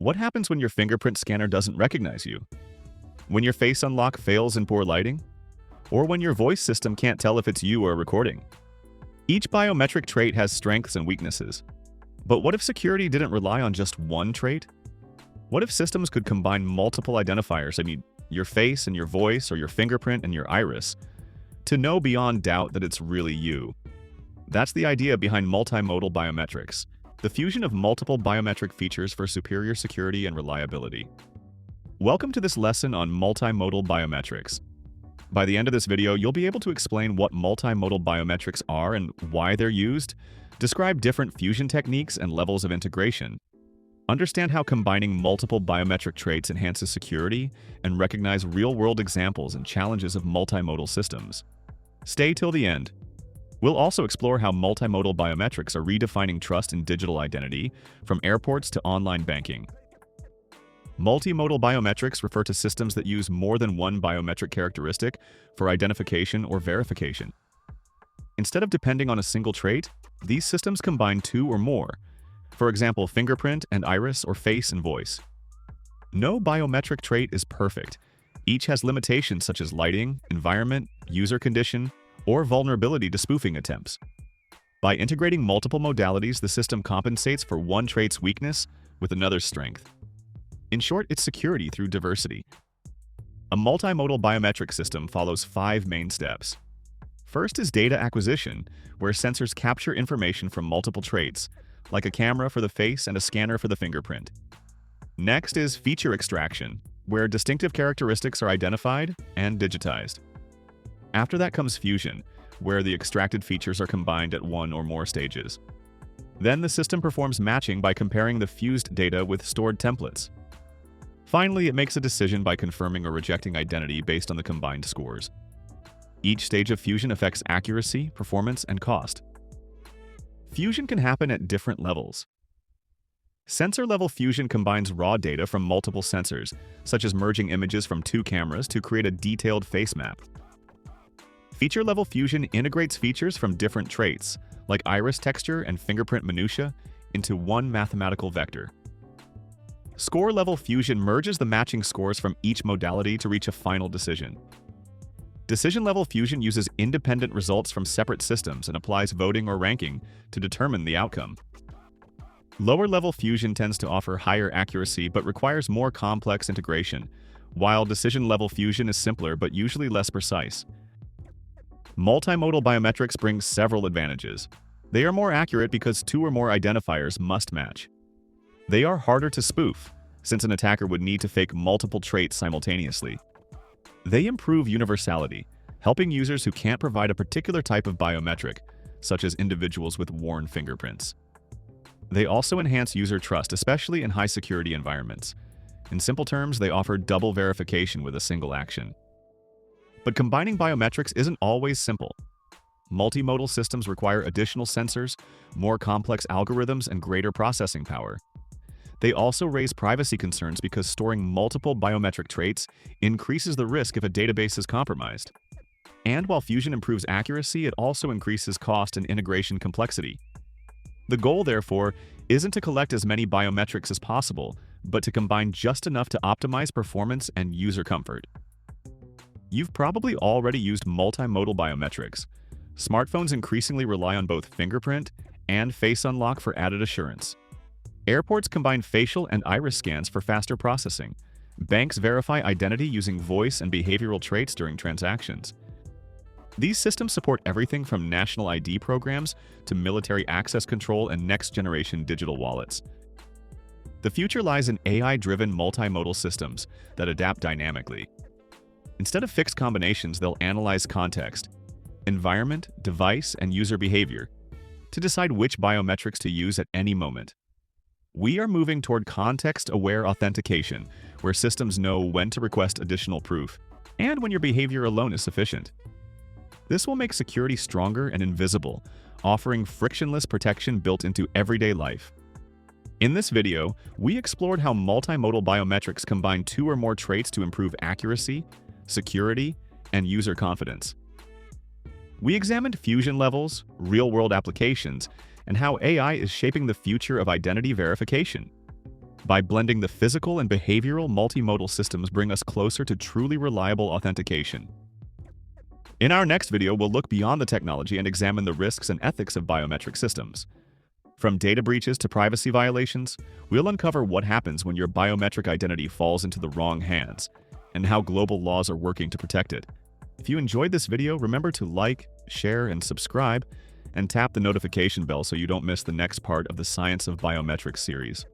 What happens when your fingerprint scanner doesn't recognize you? When your face unlock fails in poor lighting? Or when your voice system can't tell if it's you or a recording? Each biometric trait has strengths and weaknesses. But what if security didn't rely on just one trait? What if systems could combine multiple identifiers, your face and your voice, or your fingerprint and your iris, to know beyond doubt that it's really you? That's the idea behind multimodal biometrics, the fusion of multiple biometric features for superior security and reliability. Welcome to this lesson on multimodal biometrics. By the end of this video, you'll be able to explain what multimodal biometrics are and why they're used, describe different fusion techniques and levels of integration, understand how combining multiple biometric traits enhances security, and recognize real-world examples and challenges of multimodal systems. Stay till the end. We'll also explore how multimodal biometrics are redefining trust in digital identity, from airports to online banking. Multimodal biometrics refer to systems that use more than one biometric characteristic for identification or verification. Instead of depending on a single trait, these systems combine two or more, for example, fingerprint and iris or face and voice. No biometric trait is perfect. Each has limitations such as lighting, environment, user condition, or vulnerability to spoofing attempts. By integrating multiple modalities, the system compensates for one trait's weakness with another's strength. In short, it's security through diversity. A multimodal biometric system follows 5 main steps. First is data acquisition, where sensors capture information from multiple traits, like a camera for the face and a scanner for the fingerprint. Next is feature extraction, where distinctive characteristics are identified and digitized. After that comes fusion, where the extracted features are combined at one or more stages. Then the system performs matching by comparing the fused data with stored templates. Finally, it makes a decision by confirming or rejecting identity based on the combined scores. Each stage of fusion affects accuracy, performance, and cost. Fusion can happen at different levels. Sensor-level fusion combines raw data from multiple sensors, such as merging images from 2 cameras to create a detailed face map. Feature-level fusion integrates features from different traits, like iris texture and fingerprint minutia, into one mathematical vector. Score-level fusion merges the matching scores from each modality to reach a final decision. Decision-level fusion uses independent results from separate systems and applies voting or ranking to determine the outcome. Lower-level fusion tends to offer higher accuracy but requires more complex integration, while decision-level fusion is simpler but usually less precise. Multimodal biometrics brings several advantages. They are more accurate because 2 or more identifiers must match. They are harder to spoof, since an attacker would need to fake multiple traits simultaneously. They improve universality, helping users who can't provide a particular type of biometric, such as individuals with worn fingerprints. They also enhance user trust, especially in high-security environments. In simple terms, they offer double verification with a single action. But combining biometrics isn't always simple. Multimodal systems require additional sensors, more complex algorithms, and greater processing power. They also raise privacy concerns because storing multiple biometric traits increases the risk if a database is compromised. And while fusion improves accuracy, it also increases cost and integration complexity. The goal, therefore, isn't to collect as many biometrics as possible, but to combine just enough to optimize performance and user comfort. You've probably already used multimodal biometrics. Smartphones increasingly rely on both fingerprint and face unlock for added assurance. Airports combine facial and iris scans for faster processing. Banks verify identity using voice and behavioral traits during transactions. These systems support everything from national ID programs to military access control and next-generation digital wallets. The future lies in AI-driven multimodal systems that adapt dynamically. Instead of fixed combinations, they'll analyze context, environment, device, and user behavior to decide which biometrics to use at any moment. We are moving toward context-aware authentication, where systems know when to request additional proof and when your behavior alone is sufficient. This will make security stronger and invisible, offering frictionless protection built into everyday life. In this video, we explored how multimodal biometrics combine 2 or more traits to improve accuracy, security, and user confidence. We examined fusion levels, real-world applications, and how AI is shaping the future of identity verification. By blending the physical and behavioral, multimodal systems bring us closer to truly reliable authentication. In our next video, we'll look beyond the technology and examine the risks and ethics of biometric systems. From data breaches to privacy violations, we'll uncover what happens when your biometric identity falls into the wrong hands, and how global laws are working to protect it. If you enjoyed this video, remember to like, share, and subscribe, and tap the notification bell so you don't miss the next part of the Science of Biometrics series.